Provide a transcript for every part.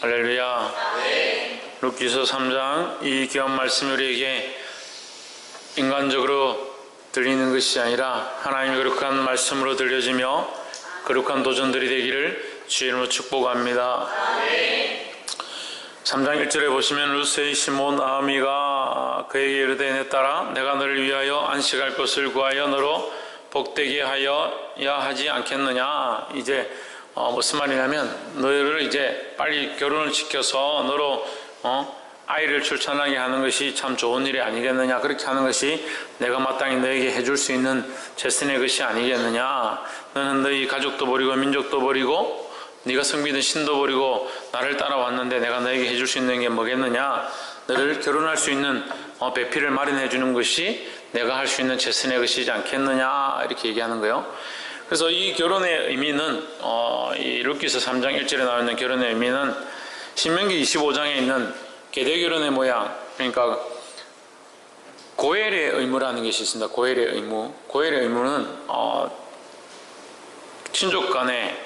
할렐루야. 룻기서 3장 이 귀한 말씀이 우리에게 인간적으로 들리는 것이 아니라 하나님의 거룩한 말씀으로 들려지며 거룩한 도전들이 되기를 주의 이름으로 축복합니다. 3장 1절에 보시면 룻의 시몬 나오미가 그에게 이르되 내 딸아 내가 너를 위하여 안식할 것을 구하여 너로 복되게 하여야 하지 않겠느냐. 이제 무슨 말이냐면 너희를 이제 빨리 결혼을 시켜서 너로 아이를 출산하게 하는 것이 참 좋은 일이 아니겠느냐. 그렇게 하는 것이 내가 마땅히 너에게 해줄 수 있는 최선의 것이 아니겠느냐. 너는 너희 가족도 버리고 민족도 버리고 네가 섬기던 신도 버리고 나를 따라왔는데 내가 너에게 해줄 수 있는 게 뭐겠느냐. 너를 결혼할 수 있는 배필을 마련해 주는 것이 내가 할 수 있는 최선의 것이지 않겠느냐. 이렇게 얘기하는 거예요. 그래서 이 결혼의 의미는 이 룻기서 3장 1절에 나와 있는 결혼의 의미는 신명기 25장에 있는 계대결혼의 모양, 그러니까 고엘의 의무라는 것이 있습니다. 고엘의 의무. 고엘의 의무는 친족 간에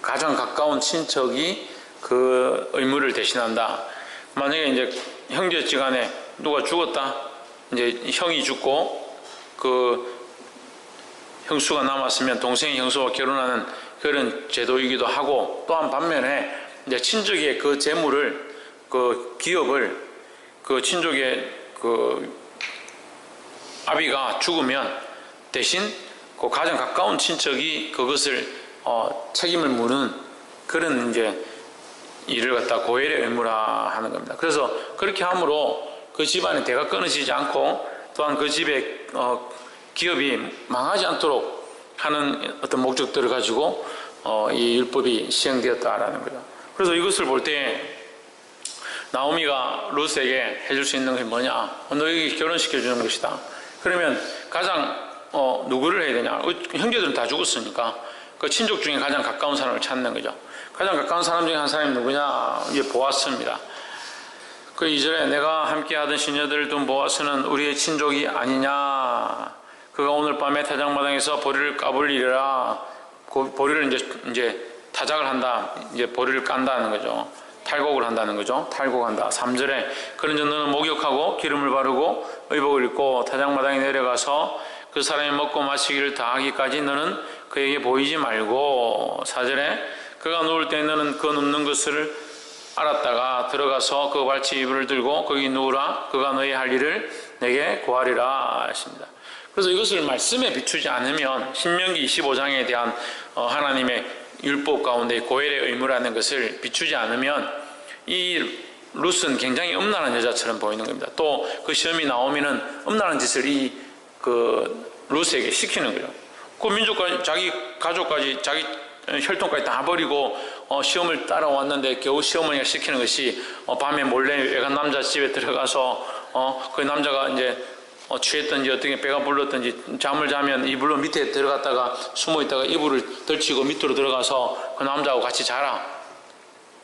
가장 가까운 친척이 그 의무를 대신한다. 만약에 이제 형제지간에 누가 죽었다, 이제 형이 죽고 그 형수가 남았으면 동생이 형수와 결혼하는 그런 제도이기도 하고, 또한 반면에 이제 친족의 그 재물을, 그 기업을 그 친족의 그 아비가 죽으면 대신 그 가장 가까운 친척이 그것을 책임을 무는 그런 이제 일을 갖다 고엘의 의무라 하는 겁니다. 그래서 그렇게 함으로 그 집안의 대가 끊어지지 않고 또한 그 집의 기업이 망하지 않도록 하는 어떤 목적들을 가지고 이 율법이 시행되었다라는 거죠. 그래서 이것을 볼 때 나오미가 룻에게 해줄 수 있는 게 뭐냐? 너에게 결혼시켜 주는 것이다. 그러면 가장 누구를 해야 되냐? 형제들은 다 죽었으니까 그 친족 중에 가장 가까운 사람을 찾는 거죠. 가장 가까운 사람 중에 한 사람이 누구냐? 이게 보아스입니다. 그 2절에 내가 함께 하던 시녀들을 둔 보아스는 우리의 친족이 아니냐? 그가 오늘 밤에 타작마당에서 보리를 까불리라. 보리를 이제 타작을 한다. 이제 보리를 깐다는 거죠. 탈곡을 한다는 거죠. 탈곡한다. 3절에 그런즉 너는 목욕하고 기름을 바르고 의복을 입고 타작마당에 내려가서 그 사람이 먹고 마시기를 다하기까지 너는 그에게 보이지 말고. 4절에 그가 누울 때 너는 그 눕는 것을 알았다가 들어가서 그 발치 이불을 들고 거기 누우라. 그가 너의 할 일을 내게 고하리라 하십니다. 그래서 이것을 말씀에 비추지 않으면 신명기 25장에 대한 하나님의 율법 가운데 고엘의 의무라는 것을 비추지 않으면 이 룻은 굉장히 엄란한 여자처럼 보이는 겁니다. 또 그 시험이 나오면은 엄란한 짓을 그 룻에게 시키는 거예요. 그 민족까지, 자기 가족까지, 자기 혈통까지 다 버리고 시험을 따라왔는데 겨우 시어머니가 시키는 것이 밤에 몰래 외간 남자 집에 들어가서 그 남자가 이제 취했든지 어떻게 배가 불렀든지 잠을 자면 이불로 밑에 들어갔다가 숨어 있다가 이불을 덜치고 밑으로 들어가서 그 남자하고 같이 자라.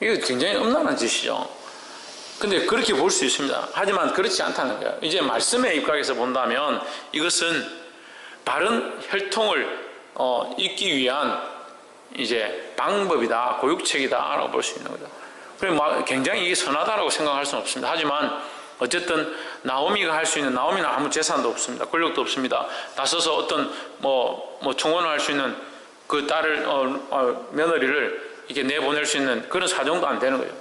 이거 굉장히 엄란한 짓이죠. 근데 그렇게 볼 수 있습니다. 하지만 그렇지 않다는 거예요. 이제 말씀의 입각에서 본다면 이것은 바른 혈통을 잇기 위한 이제 방법이다, 고육책이다 라고 볼 수 있는 거죠. 그리고 굉장히 이게 선하다라고 생각할 수는 없습니다. 하지만 어쨌든 나오미가 할 수 있는, 나오미는 아무 재산도 없습니다. 권력도 없습니다. 나서서 어떤 청혼을 할 수 있는 그 딸을 며느리를 이렇게 내보낼 수 있는 그런 사정도 안 되는 거예요.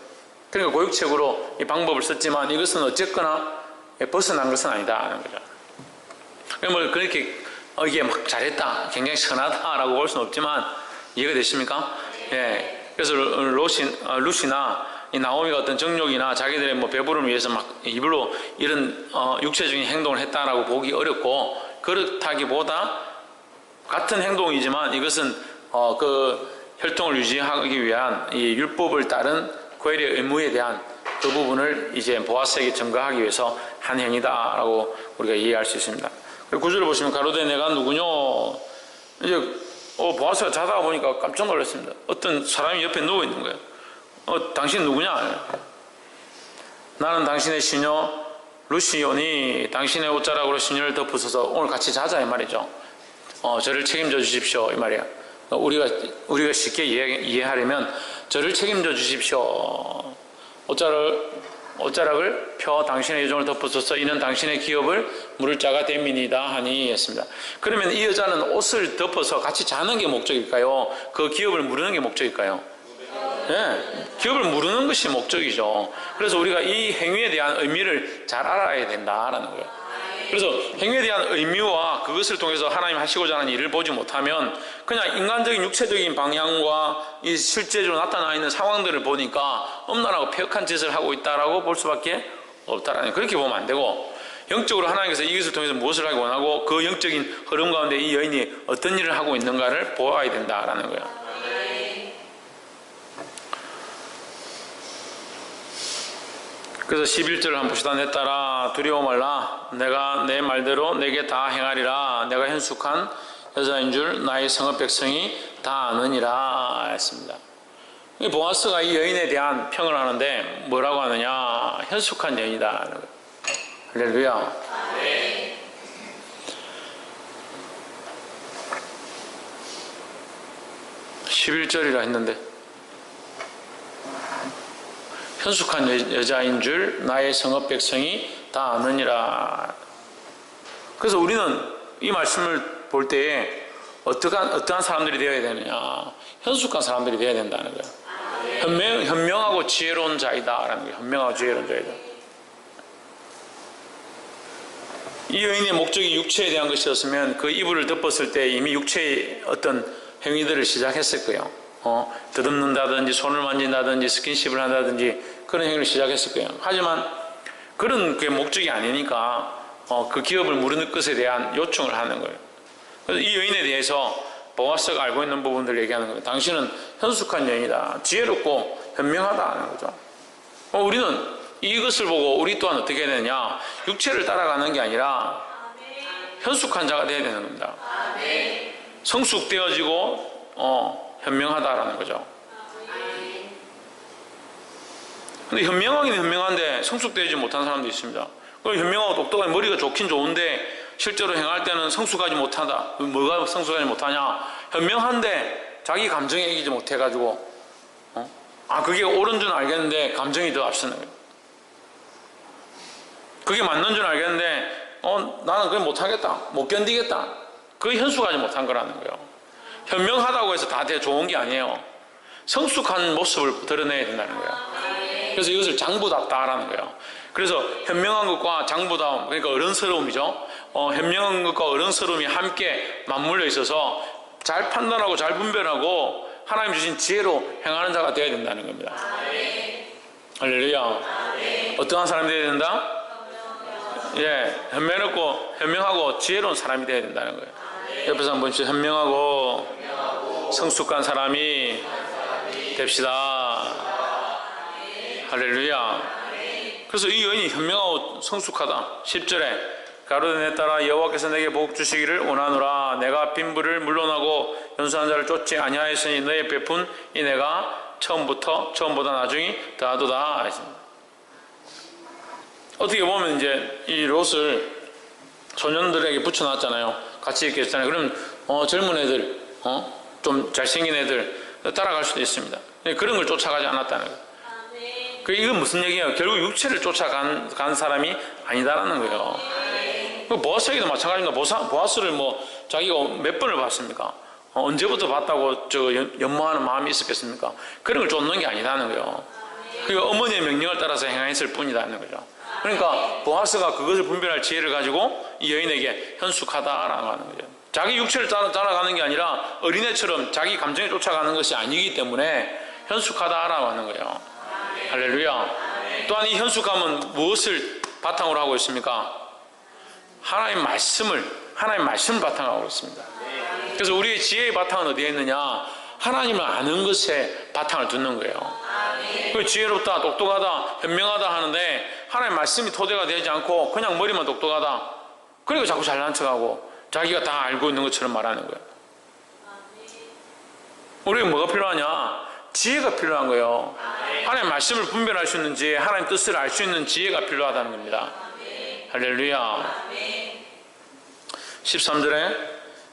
그러니까 고육책으로 이 방법을 썼지만 이것은 어쨌거나 벗어난 것은 아니다 하는 거죠. 뭐 그렇게 이게 막 잘했다, 굉장히 선하다라고 볼 수는 없지만 이해가 되십니까? 예. 그래서 룻이나 이 나오미가 어떤 정욕이나 자기들의 배부름을 위해서 막 입으로 이런 육체적인 행동을 했다라고 보기 어렵고, 그렇다기보다 같은 행동이지만 이것은 그 혈통을 유지하기 위한 이 율법을 따른 고엘의 의무에 대한 그 부분을 이제 보아스에게 전가하기 위해서 한 행위다라고 우리가 이해할 수 있습니다. 그리고 9절을 보시면 가로되 내가 누구뇨? 이제 보아스가 자다가 보니까 깜짝 놀랐습니다. 어떤 사람이 옆에 누워 있는 거예요. 당신 누구냐? 나는 당신의 시녀 룻이오니 당신의 옷자락으로 시녀를 덮으소서 오늘 같이 자자 이 말이죠. 저를 책임져 주십시오 이 말이야. 우리가 쉽게 이해하려면 저를 책임져 주십시오. 옷자락을 펴 당신의 여종을 덮어줘서 이는 당신의 기업을 물을 자가 됨이니이다 하니 했습니다. 그러면 이 여자는 옷을 덮어서 같이 자는 게 목적일까요? 그 기업을 무르는 게 목적일까요? 네, 기업을 무르는 것이 목적이죠. 그래서 우리가 이 행위에 대한 의미를 잘 알아야 된다라는 거예요. 그래서 행위에 대한 의미와 그것을 통해서 하나님 하시고자 하는 일을 보지 못하면 그냥 인간적인 육체적인 방향과 이 실제로 나타나 있는 상황들을 보니까 엄란하고 폐역한 짓을 하고 있다라고 볼 수밖에 없다라는 거예요. 그렇게 보면 안 되고 영적으로 하나님께서 이것을 통해서 무엇을 하기 원하고 그 영적인 흐름 가운데 이 여인이 어떤 일을 하고 있는가를 보아야 된다라는 거예요. 그래서 11절을 한번 봅시다. 내 딸아 두려워 말라. 내가 내 말대로 내게 다 행하리라. 내가 현숙한 여자인 줄 나의 성읍 백성이 다 아느니라 했습니다. 보아스가 이 여인에 대한 평을 하는데 뭐라고 하느냐. 현숙한 여인이다. 할렐루야. 11절이라 했는데 현숙한 여자인 줄 나의 성읍 백성이 다 아느니라. 그래서 우리는 이 말씀을 볼 때에 어떠한 사람들이 되어야 되느냐. 현숙한 사람들이 되어야 된다는 거예요. 현명하고 지혜로운 자이다라는 거예요. 현명하고 지혜로운 자이다. 이 여인의 목적이 육체에 대한 것이었으면 그 이불을 덮었을 때 이미 육체의 어떤 행위들을 시작했을 거예요. 더듬는다든지 손을 만진다든지 스킨십을 한다든지 그런 행위를 시작했을 거예요. 하지만 그런 게 목적이 아니니까 그 기업을 무르는 것에 대한 요청을 하는 거예요. 그래서 이 여인에 대해서 보아스가 알고 있는 부분들을 얘기하는 거예요. 당신은 현숙한 여인이다. 지혜롭고 현명하다 하는 거죠. 우리는 이것을 보고 우리 또한 어떻게 해야 되느냐. 육체를 따라가는 게 아니라 현숙한 자가 되어야 되는 겁니다. 성숙되어지고 현명하다라는 거죠. 근데 현명하긴 현명한데 성숙되지 못한 사람도 있습니다. 현명하고 똑똑하게 머리가 좋긴 좋은데 실제로 행할 때는 성숙하지 못하다. 뭐가 성숙하지 못하냐? 현명한데 자기 감정에 이기지 못해가지고 그게 옳은 줄 알겠는데 감정이 더 앞서는 거예요. 그게 맞는 줄 알겠는데 나는 그걸 못하겠다. 못 견디겠다. 그게 현숙하지 못한 거라는 거예요. 현명하다고 해서 다 좋은 게 아니에요. 성숙한 모습을 드러내야 된다는 거예요. 그래서 이것을 장부답다라는 거예요. 그래서 현명한 것과 장부다움, 그러니까 어른스러움이죠. 현명한 것과 어른스러움이 함께 맞물려 있어서 잘 판단하고 잘 분별하고 하나님 주신 지혜로 행하는 자가 되어야 된다는 겁니다. 할렐루야. 어떠한 사람이 되어야 된다? 현명하고 현명하고 지혜로운 사람이 되어야 된다는 거예요. 옆에서 한번 보십시오. 현명하고 성숙한 사람이 됩시다. 할렐루야. 그래서 이 여인이 현명하고 성숙하다. 10절에 가로되 내 딸아 여호와께서 내게 복 주시기를 원하노라. 내가 빈부를 물러나고 연수한 자를 쫓지 아니하였으니 너의 베푼 이 내가 처음보다 나중이 더하도다. 어떻게 보면 이제 이 롯을 소년들에게 붙여놨잖아요. 같이 있게 했잖아요. 그럼 젊은 애들, 좀 잘생긴 애들 따라갈 수도 있습니다. 그런 걸 쫓아가지 않았다는 거예요. 이건 무슨 얘기예요? 결국 육체를 쫓아간 사람이 아니다라는 거예요. 보아스에게도 마찬가지인가? 보아스를 자기가 몇 번을 봤습니까? 언제부터 봤다고 연모하는 마음이 있었겠습니까? 그런 걸 쫓는 게 아니다는 거예요. 그리고 어머니의 명령을 따라서 행했을 뿐이다는 거죠. 그러니까 보아스가 그것을 분별할 지혜를 가지고 이 여인에게 현숙하다라고 하는 거죠. 자기 육체를 따라가는 게 아니라 어린애처럼 자기 감정에 쫓아가는 것이 아니기 때문에 현숙하다라고 하는 거예요. 할렐루야. 또한 이 현숙함은 무엇을 바탕으로 하고 있습니까? 하나님 말씀을 바탕으로 하고 있습니다. 그래서 우리의 지혜의 바탕은 어디에 있느냐? 하나님을 아는 것에 바탕을 두는 거예요. 지혜롭다, 똑똑하다, 현명하다 하는데 하나님 말씀이 토대가 되지 않고 그냥 머리만 똑똑하다. 그리고 자꾸 잘난 척하고 자기가 다 알고 있는 것처럼 말하는 거예요. 우리가 뭐가 필요하냐? 지혜가 필요한 거예요. 하나님 말씀을 분별할 수 있는 지혜, 하나님 뜻을 알 수 있는 지혜가 필요하다는 겁니다. 할렐루야. 13절에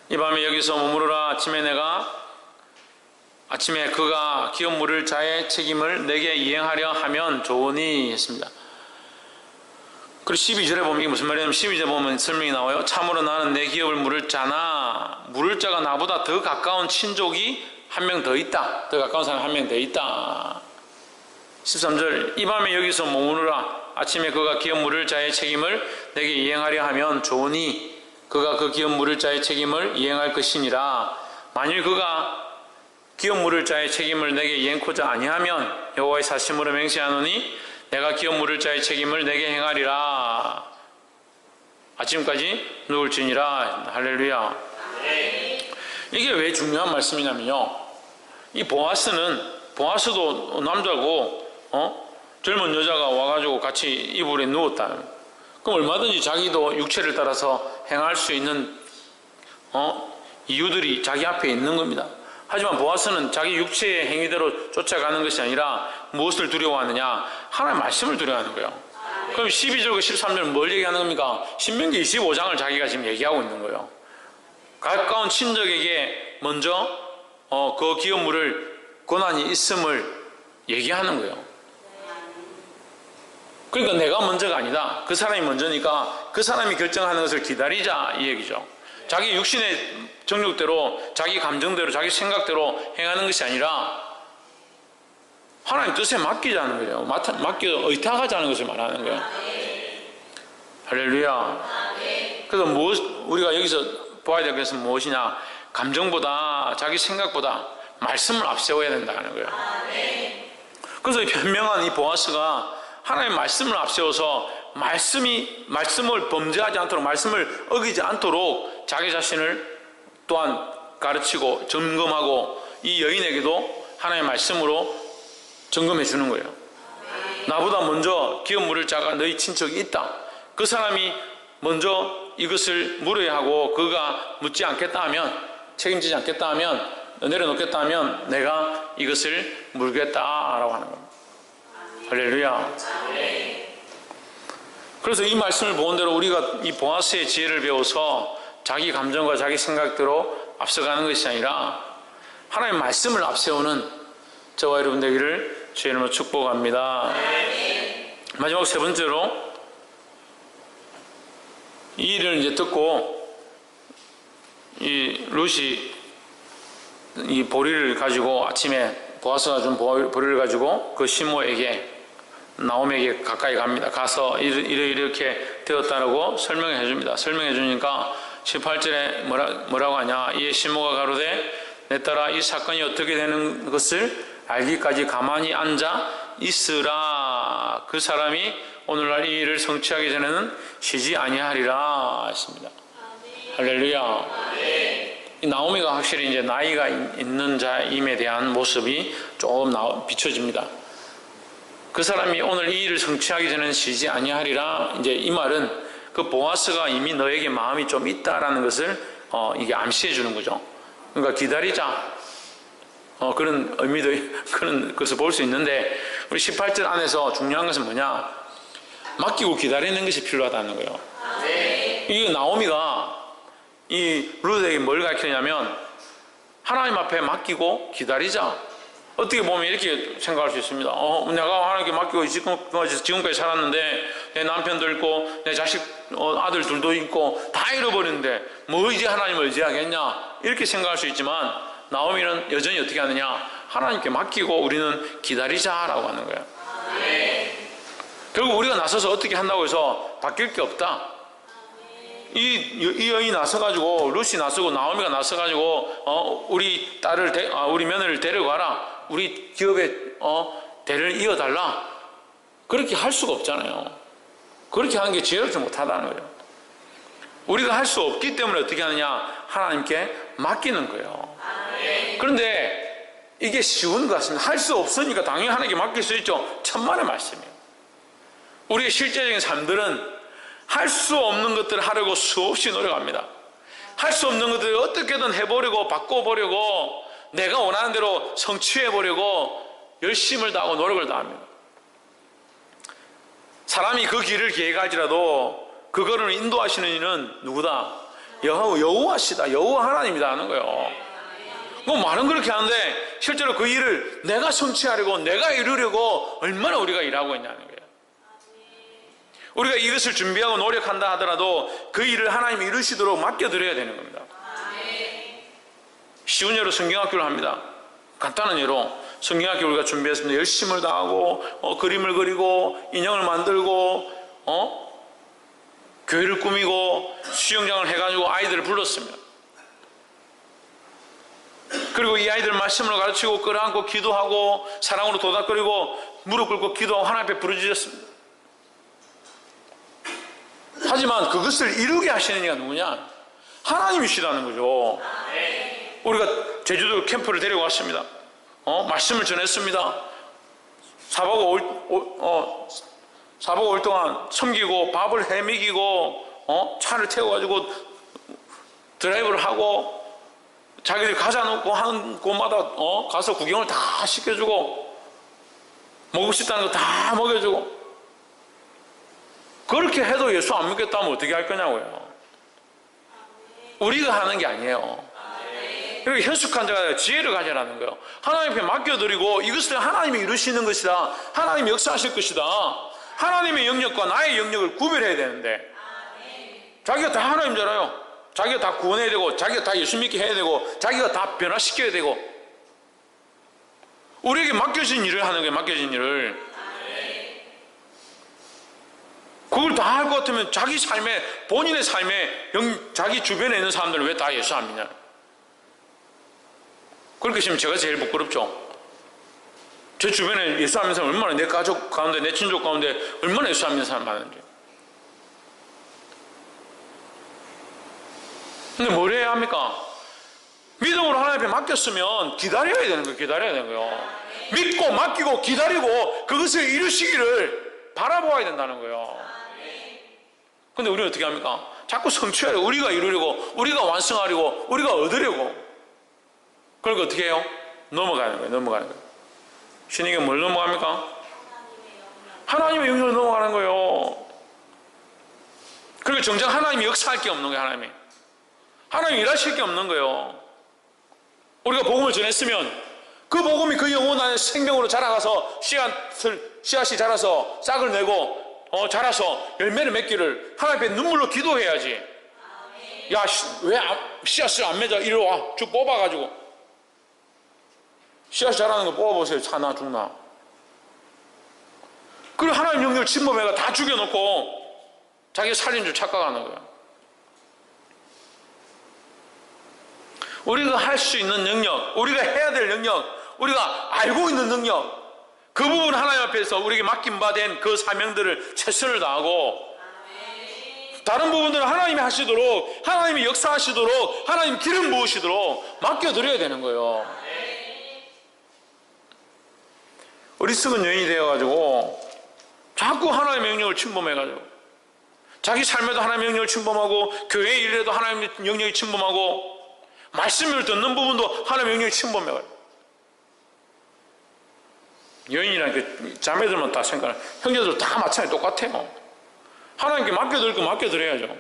이 밤에 여기서 머무르라. 아침에 내가 아침에 그가 기업 물을 자의 책임을 내게 이행하려 하면 좋으니 했습니다. 그리고 12절에 보면 이게 무슨 말이냐면 12절에 보면 설명이 나와요. 참으로 나는 내 기업을 물을 자나 물을 자가 나보다 더 가까운 친족이 한 명 더 있다. 더 가까운 사람이 한 명 더 있다. 13절 이 밤에 여기서 머무르라. 아침에 그가 기업 물을 자의 책임을 내게 이행하려 하면 좋으니 그가 그 기업 물을 자의 책임을 이행할 것이니라. 만일 그가 기업 물을 자의 책임을 내게 이행코자 아니하면 여호와의 사심으로 맹세하노니 내가 기업 물을 자의 책임을 내게 행하리라. 아침까지 누울지니라. 할렐루야. 이게 왜 중요한 말씀이냐면요, 이 보아스도 남자고 젊은 여자가 와가지고 같이 이불에 누웠다. 그럼 얼마든지 자기도 육체를 따라서 행할 수 있는 이유들이 자기 앞에 있는 겁니다. 하지만 보아스는 자기 육체의 행위대로 쫓아가는 것이 아니라 무엇을 두려워하느냐? 하나님의 말씀을 두려워하는 거예요. 그럼 12절과 13절은 뭘 얘기하는 겁니까? 신명기 25장을 자기가 지금 얘기하고 있는 거예요. 가까운 친족에게 먼저 그 기업 물을 권한이 있음을 얘기하는 거예요. 그러니까 내가 먼저가 아니다. 그 사람이 먼저니까 그 사람이 결정하는 것을 기다리자, 이 얘기죠. 자기 육신의 정욕대로, 자기 감정대로, 자기 생각대로 행하는 것이 아니라 하나님 뜻에 맡기자는 거예요. 맡겨 의탁하자는 것을 말하는 거예요. 할렐루야. 그래서 우리가 여기서 보아야 될 것은 무엇이냐? 감정보다, 자기 생각보다 말씀을 앞세워야 된다는 거예요. 그래서 현명한 이 보아스가 하나님의 말씀을 앞세워서 말씀을 범죄하지 않도록, 말씀을 어기지 않도록 자기 자신을 또한 가르치고 점검하고 이 여인에게도 하나님의 말씀으로 점검해 주는 거예요. 나보다 먼저 기업 물을 자가 너희 친척이 있다. 그 사람이 먼저 이것을 물어야 하고 그가 묻지 않겠다 하면, 책임지지 않겠다 하면, 내려놓겠다 하면 내가 이것을 물겠다라고 하는 겁니다. 할렐루야. 그래서 이 말씀을 본 대로 우리가 이 보아스의 지혜를 배워서 자기 감정과 자기 생각대로 앞서가는 것이 아니라 하나님의 말씀을 앞세우는 저와 여러분 되기를 주의 이름으로 축복합니다. 마지막 세 번째로, 이 일을 이제 듣고 이 룻이 이 보리를 가지고 아침에 보아스가 준 보리를 가지고 그 시모에게, 나오미에게 가까이 갑니다. 가서 이렇게 되었다라고 설명해 줍니다. 설명해 주니까 18절에 뭐라고 하냐? 이에 시모가 가로되 내 딸아 이 사건이 어떻게 되는 것을 알기까지 가만히 앉아 있으라. 그 사람이 오늘날 이 일을 성취하기 전에는 쉬지 아니하리라 했습니다. 할렐루야. 이 나오미가 확실히 이제 나이가 있는 자임에 대한 모습이 조금 비춰집니다. 그 사람이 오늘 이 일을 성취하기 전에는 쉬지 아니하리라. 이제 이 말은 그 보아스가 이미 너에게 마음이 좀 있다라는 것을 이게 암시해 주는 거죠. 그러니까 기다리자. 그런 의미도, 그런 것을 볼 수 있는데, 우리 18절 안에서 중요한 것은 뭐냐? 맡기고 기다리는 것이 필요하다는 거예요. 이 나오미가 이 룻에게 뭘 가르치냐면 하나님 앞에 맡기고 기다리자. 어떻게 보면 이렇게 생각할 수 있습니다. 내가 하나님께 맡기고 지금까지 살았는데 내 남편도 있고 내 자식 아들들도 있고 다 잃어버렸는데 뭐 이제 하나님을 의지하겠냐, 이렇게 생각할 수 있지만 나오미는 여전히 어떻게 하느냐? 하나님께 맡기고 우리는 기다리자라고 하는 거예요. 결국 우리가 나서서 어떻게 한다고 해서 바뀔 게 없다. 이 여인이 나서가지고, 룻이 나서고 나오미가 나서가지고 우리 딸을 우리 며느리를 데려가라, 우리 기업에 대를 이어달라, 그렇게 할 수가 없잖아요. 그렇게 하는 게 지혜롭지 못하다는 거예요. 우리가 할 수 없기 때문에 어떻게 하느냐? 하나님께 맡기는 거예요. 그런데 이게 쉬운 것 같습니다. 할 수 없으니까 당연히 하나님께 맡길 수 있죠. 천만의 말씀이에요. 우리의 실제적인 삶들은 할 수 없는 것들을 하려고 수없이 노력합니다. 할 수 없는 것들을 어떻게든 해보려고, 바꿔보려고, 내가 원하는 대로 성취해보려고 열심을 다하고 노력을 다합니다. 사람이 그 길을 계획할지라도 그거를 인도하시는 이는 누구다? 여호와시다. 여호와 하나님이다 하는 거예요. 뭐 말은 그렇게 하는데 실제로 그 일을 내가 성취하려고 내가 이루려고 얼마나 우리가 일하고 있냐는 거예요. 우리가 이것을 준비하고 노력한다 하더라도 그 일을 하나님이 이루시도록 맡겨드려야 되는 겁니다. 쉬운 예로 성경학교를 합니다. 간단한 예로 성경학교 우리가 준비했습니다. 열심을 다하고 그림을 그리고 인형을 만들고 교회를 꾸미고 수영장을 해가지고 아이들을 불렀습니다. 그리고 이 아이들 말씀을 가르치고 끌어안고 기도하고 사랑으로 도닥거리고 무릎 꿇고 기도하고 하나님 앞에 부르짖었습니다. 하지만 그것을 이루게 하시는 이가 누구냐? 하나님이시라는 거죠. 우리가 제주도 캠프를 데려갔습니다. 말씀을 전했습니다. 4박 5일 동안 섬기고 밥을 해먹이고 차를 태워가지고 드라이브를 하고 자기들 가자 놓고 하는 곳마다 가서 구경을 다 시켜주고 먹고 싶다는 거 다 먹여주고 그렇게 해도 예수 안 믿겠다면 어떻게 할 거냐고요. 우리가 하는 게 아니에요. 그리고 현숙한 자가 지혜를 가져라는 거예요. 하나님 앞에 맡겨드리고 이것을 하나님이 이루시는 것이다. 하나님이 역사하실 것이다. 하나님의 영역과 나의 영역을 구별해야 되는데 자기가 다 하나님 줄 알아요. 자기가 다 구원해야 되고 자기가 다 예수 믿게 해야 되고 자기가 다 변화시켜야 되고 우리에게 맡겨진 일을 하는 거예요. 맡겨진 일을 그걸 다 할 것 같으면 자기 삶에 본인의 삶에 자기 주변에 있는 사람들은 왜 다 예수 안 믿냐. 그렇게 하시면 제가 제일 부끄럽죠. 제 주변에 예수 안 믿는 사람 얼마나 내 가족 가운데 내 친족 가운데 얼마나 예수 안 믿는 사람 많은지. 근데 뭘 해야 합니까? 믿음으로 하나님 앞에 맡겼으면 기다려야 되는 거예요. 기다려야 되는 거예요. 믿고 맡기고 기다리고 그것을 이루시기를 바라보아야 된다는 거예요. 근데 우리는 어떻게 합니까? 자꾸 성취하려고 우리가 이루려고 우리가 완성하려고 우리가 얻으려고 그러니까 어떻게 해요? 넘어가는 거예요. 넘어가는 거예요. 신에게 뭘 넘어갑니까? 하나님의 영역을 넘어가는 거예요. 그리고 정작 하나님이 역사할 게 없는 거예요. 하나님이 일하실 게 없는 거예요. 우리가 복음을 전했으면 그 복음이 그 영혼 안에 생명으로 자라가서 씨앗이 자라서 싹을 내고 자라서 열매를 맺기를 하나님 앞에 눈물로 기도해야지. 야, 왜 씨앗을 안 맺어? 이리 와. 쭉 뽑아가지고 씨앗이 자라는 거 뽑아보세요. 사나 죽나. 그리고 하나님 영역을 침범해가 다 죽여놓고 자기 살린 줄 착각하는 거야. 우리가 할 수 있는 영역, 우리가 해야 될 영역, 우리가 알고 있는 영역, 그 부분 하나님 앞에서 우리에게 맡긴 바 된 그 사명들을 최선을 다하고 다른 부분들은 하나님이 하시도록 하나님이 역사하시도록 하나님 기름 부으시도록 맡겨드려야 되는 거예요. 어리석은 여인이 되어가지고 자꾸 하나님의 영역을 침범해가지고 자기 삶에도 하나님의 영역을 침범하고 교회 일에도 하나님의 영역이 침범하고 말씀을 듣는 부분도 하나님의 영역이 침범해가지고 여인이랑 자매들만 다 생각하는 형제들 다 마찬가지 똑같아요. 하나님께 맡겨드릴 거 맡겨드려야죠.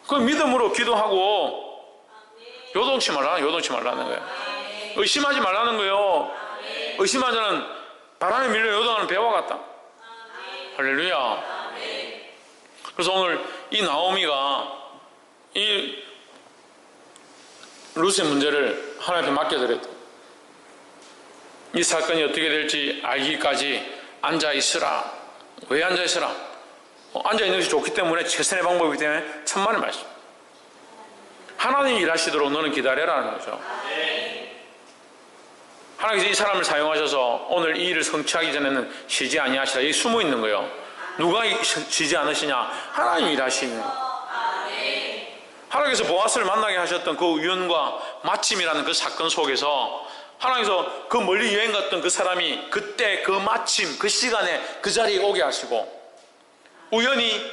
그 믿음으로 기도하고 요동치 말라는 거예요. 의심하지 말라는 거예요. 의심하자는 바람에 밀려 요동하는 배와 같다. 할렐루야. 그래서 오늘 이 나오미가 이 룻의 문제를 하나님께 맡겨드렸다. 이 사건이 어떻게 될지 알기까지 앉아있으라. 왜 앉아있으라? 앉아있는 것이 좋기 때문에 최선의 방법이기 때문에 천만의 말씀. 하나님이 일하시도록 너는 기다려라는 거죠. 하나님께서 이 사람을 사용하셔서 오늘 이 일을 성취하기 전에는 쉬지 아니하시라. 여기 숨어 있는 거예요. 누가 쉬지 않으시냐? 하나님이 일하시는 거예요. 하나님께서 보아스를 만나게 하셨던 그 우연과 마침이라는 그 사건 속에서 하나님께서 그 멀리 여행 갔던 그 사람이 그때 그 마침 그 시간에 그 자리에 오게 하시고 우연히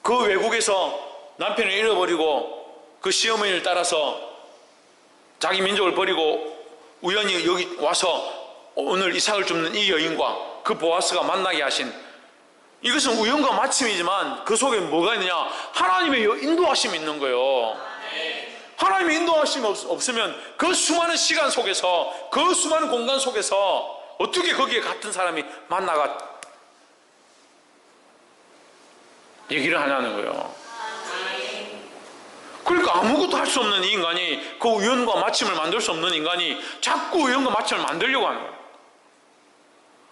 그 외국에서 남편을 잃어버리고 그 시어머니를 따라서 자기 민족을 버리고 우연히 여기 와서 오늘 이삭을 줍는 이 여인과 그 보아스가 만나게 하신 이것은 우연과 마침이지만 그 속에 뭐가 있느냐? 하나님의 인도하심이 있는 거예요. 하나님의 인도하심이 없으면 그 수많은 시간 속에서, 그 수많은 공간 속에서 어떻게 거기에 같은 사람이 만나가 얘기를 하냐는 거예요. 그러니까 아무것도 할 수 없는 이 인간이, 그 우연과 마침을 만들 수 없는 인간이 자꾸 우연과 마침을 만들려고 하는 거예요.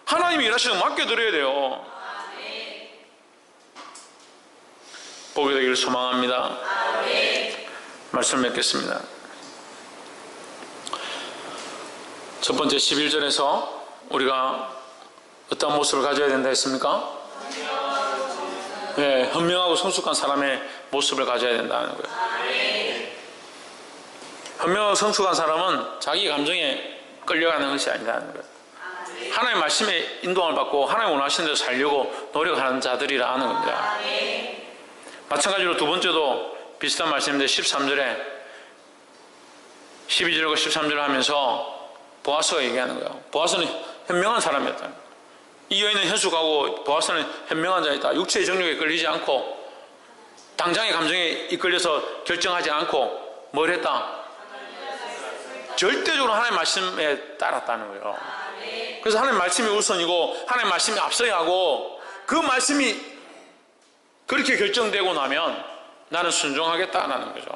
하나님이 일하시는 거 맡겨드려야 돼요. 복이 되기를 소망합니다. 말씀 맺겠습니다. 첫 번째 11절에서 우리가 어떤 모습을 가져야 된다 했습니까? 네, 현명하고 성숙한 사람의 모습을 가져야 된다는 거예요. 현명하고 성숙한 사람은 자기 감정에 끌려가는 것이 아니라는 거예요. 하나님의 말씀에 인도함을 받고 하나님 원하시는 대로 살려고 노력하는 자들이라 하는 겁니다. 마찬가지로 두 번째도 비슷한 말씀인데 13절에 12절과 13절을 하면서 보아스가 얘기하는 거예요. 보아스는 현명한 사람이었다. 이 여인은 현숙하고 보아스는 현명한 자이다. 육체의 정욕에 끌리지 않고 당장의 감정에 이끌려서 결정하지 않고 뭘 했다? 절대적으로 하나님의 말씀에 따랐다는 거예요. 그래서 하나님의 말씀이 우선이고 하나님의 말씀이 앞서야 하고, 그 말씀이 그렇게 결정되고 나면 나는 순종하겠다는 거죠.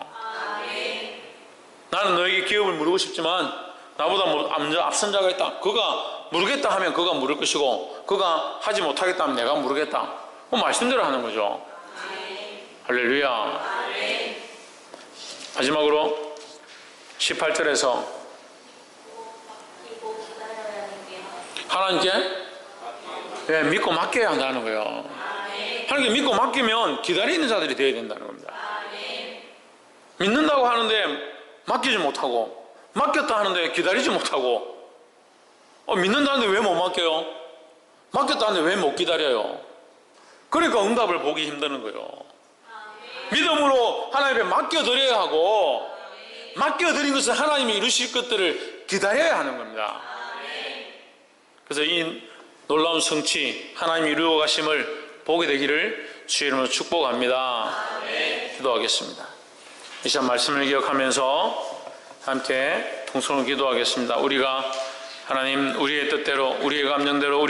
나는 너에게 기업을 물으고 싶지만 나보다 먼저 앞선 자가 있다. 그가 물으겠다 하면 그가 물을 것이고, 그가 하지 못하겠다 하면 내가 물으겠다. 그 말씀대로 하는 거죠. 할렐루야. 마지막으로 18절에서 하나님께 믿고 맡겨야 한다는 거예요. 하나님께 믿고 맡기면 기다리는 자들이 되어야 된다는 겁니다. 믿는다고 하는데 맡기지 못하고, 맡겼다 하는데 기다리지 못하고, 믿는다는데 왜 못 맡겨요? 맡겼다 하는데 왜 못 기다려요? 그러니까 응답을 보기 힘드는 거예요. 믿음으로 하나님께 맡겨드려야 하고, 맡겨드린 것은 하나님이 이루실 것들을 기다려야 하는 겁니다. 그래서 이 놀라운 성취, 하나님이 이루어 가심을 보게 되기를 주의 이름으로 축복합니다. 기도하겠습니다. 이 시간 말씀을 기억하면서 함께 통성으로 기도하겠습니다. 우리가 하나님, 우리의 뜻대로, 우리의 감정대로,